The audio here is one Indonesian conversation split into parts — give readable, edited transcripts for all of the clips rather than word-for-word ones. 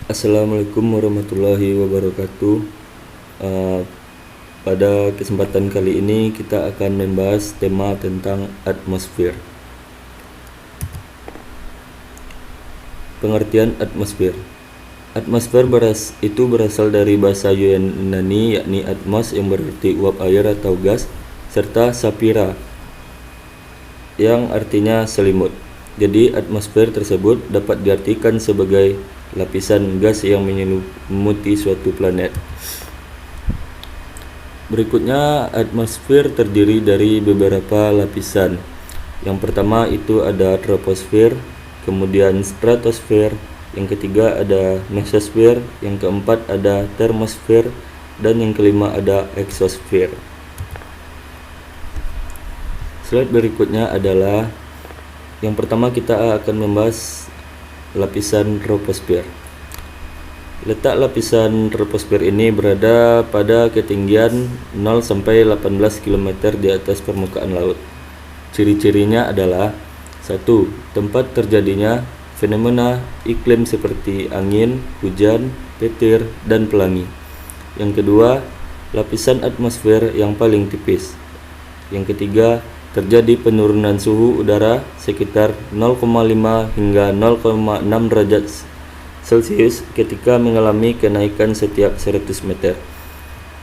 Assalamualaikum warahmatullahi wabarakatuh. Eh, Pada kesempatan kali ini kita akan membahas tema tentang atmosfer. Pengertian atmosfer. Atmosfer berasal dari bahasa Yunani, yakni atmos yang berarti uap air atau gas, serta sapphira yang artinya selimut. Jadi atmosfer tersebut dapat diartikan sebagai lapisan gas yang menyelimuti suatu planet. Berikutnya, atmosfer terdiri dari beberapa lapisan. Yang pertama itu ada troposfer, kemudian stratosfer, yang ketiga ada mesosfer, yang keempat ada termosfer, dan yang kelima ada eksosfer. Slide berikutnya adalah yang pertama kita akan membahas lapisan troposfer. Letak lapisan troposfer ini berada pada ketinggian 0 sampai 18 km di atas permukaan laut. Ciri-cirinya adalah 1. Tempat terjadinya fenomena iklim seperti angin, hujan, petir, dan pelangi. Yang kedua, lapisan atmosfer yang paling tipis. Yang ketiga, terjadi penurunan suhu udara sekitar 0,5 hingga 0,6 derajat Celcius ketika mengalami kenaikan setiap 100 meter.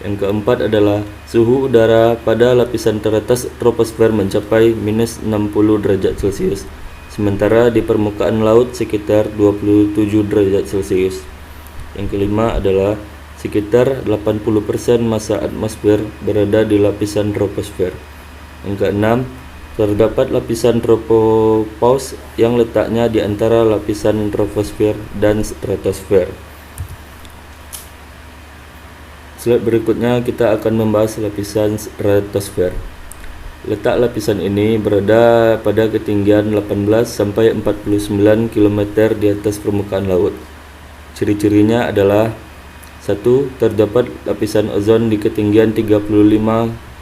Yang keempat adalah suhu udara pada lapisan teratas troposfer mencapai minus 60 derajat Celcius, sementara di permukaan laut sekitar 27 derajat Celcius. Yang kelima adalah sekitar 80% massa atmosfer berada di lapisan troposfer. Yang keenam, terdapat lapisan tropopause yang letaknya di antara lapisan troposfer dan stratosfer. Slide berikutnya kita akan membahas lapisan stratosfer. Letak lapisan ini berada pada ketinggian 18 sampai 49 km di atas permukaan laut. Ciri-cirinya adalah 1. Terdapat lapisan ozon di ketinggian 35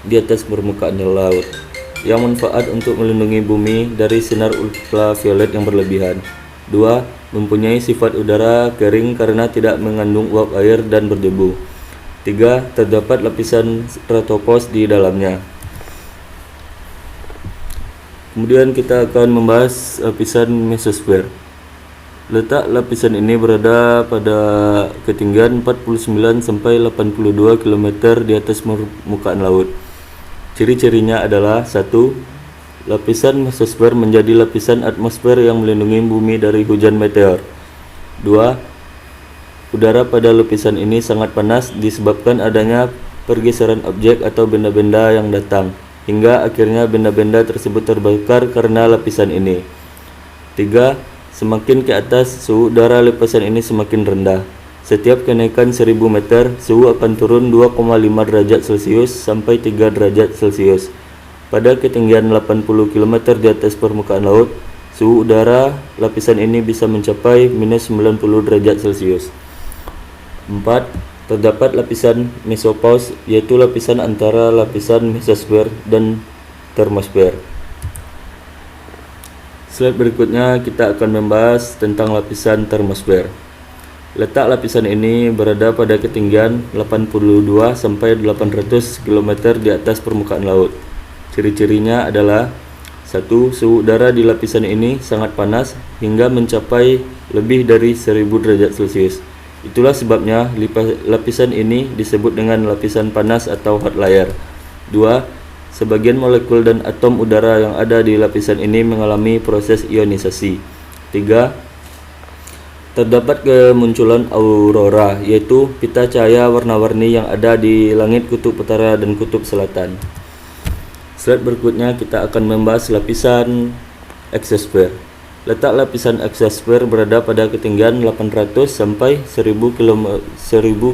di atas permukaan laut yang manfaat untuk melindungi bumi dari sinar ultraviolet yang berlebihan. 2. Mempunyai sifat udara kering karena tidak mengandung uap air dan berdebu. 3. Terdapat lapisan stratopause di dalamnya. Kemudian kita akan membahas lapisan mesosfer. Letak lapisan ini berada pada ketinggian 49 sampai 82 km di atas permukaan laut. Ciri-cirinya adalah 1. Lapisan mesosfer menjadi lapisan atmosfer yang melindungi bumi dari hujan meteor. 2. Udara pada lapisan ini sangat panas disebabkan adanya pergeseran objek atau benda-benda yang datang, hingga akhirnya benda-benda tersebut terbakar karena lapisan ini. 3. Semakin ke atas, suhu udara lapisan ini semakin rendah. Setiap kenaikan 1000 meter, suhu akan turun 2,5 derajat Celcius sampai 3 derajat Celcius. Pada ketinggian 80 km di atas permukaan laut, suhu udara lapisan ini bisa mencapai minus 90 derajat Celcius. 4. Terdapat lapisan mesopause, yaitu lapisan antara lapisan mesosfer dan termosfer. Slide berikutnya kita akan membahas tentang lapisan termosfer. Letak lapisan ini berada pada ketinggian 82 sampai 800 km di atas permukaan laut. Ciri-cirinya adalah 1. Suhu udara di lapisan ini sangat panas hingga mencapai lebih dari 1000 derajat Celcius. Itulah sebabnya lapisan ini disebut dengan lapisan panas atau hot layer. 2. Sebagian molekul dan atom udara yang ada di lapisan ini mengalami proses ionisasi. 3. Terdapat kemunculan aurora, yaitu pita cahaya warna-warni yang ada di langit kutub utara dan kutub selatan. Slide berikutnya kita akan membahas lapisan eksosfer. Letak lapisan eksosfer berada pada ketinggian 800 sampai 1000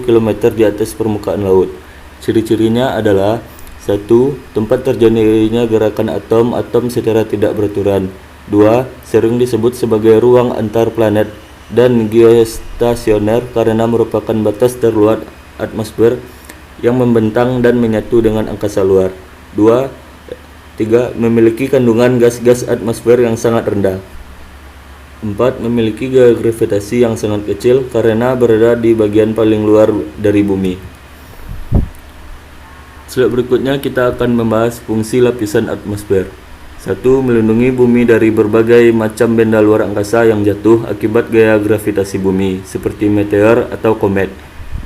km di atas permukaan laut. Ciri-cirinya adalah 1. Tempat terjadinya gerakan atom secara tidak beraturan. 2. Sering disebut sebagai ruang antar planet dan geostasioner karena merupakan batas terluar atmosfer yang membentang dan menyatu dengan angkasa luar. 3. Memiliki kandungan gas-gas atmosfer yang sangat rendah. 4. Memiliki gaya gravitasi yang sangat kecil karena berada di bagian paling luar dari bumi. Slide berikutnya kita akan membahas fungsi lapisan atmosfer. 1. Melindungi bumi dari berbagai macam benda luar angkasa yang jatuh akibat gaya gravitasi bumi, seperti meteor atau komet.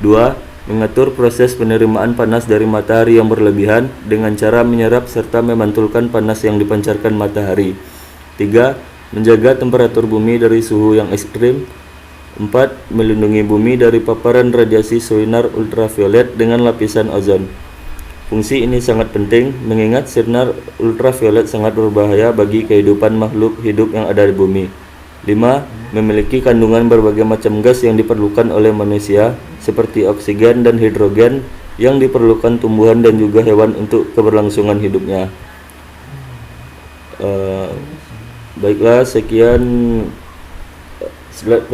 2. Mengatur proses penerimaan panas dari matahari yang berlebihan dengan cara menyerap serta memantulkan panas yang dipancarkan matahari. 3. Menjaga temperatur bumi dari suhu yang ekstrim. 4. Melindungi bumi dari paparan radiasi sinar ultraviolet dengan lapisan ozon. Fungsi ini sangat penting mengingat sinar ultraviolet sangat berbahaya bagi kehidupan makhluk hidup yang ada di bumi. 5. Memiliki kandungan berbagai macam gas yang diperlukan oleh manusia seperti oksigen dan hidrogen yang diperlukan tumbuhan dan juga hewan untuk keberlangsungan hidupnya. Baiklah, sekian slide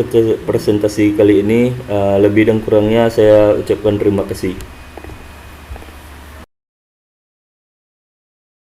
presentasi kali ini. Lebih dan kurangnya saya ucapkan terima kasih.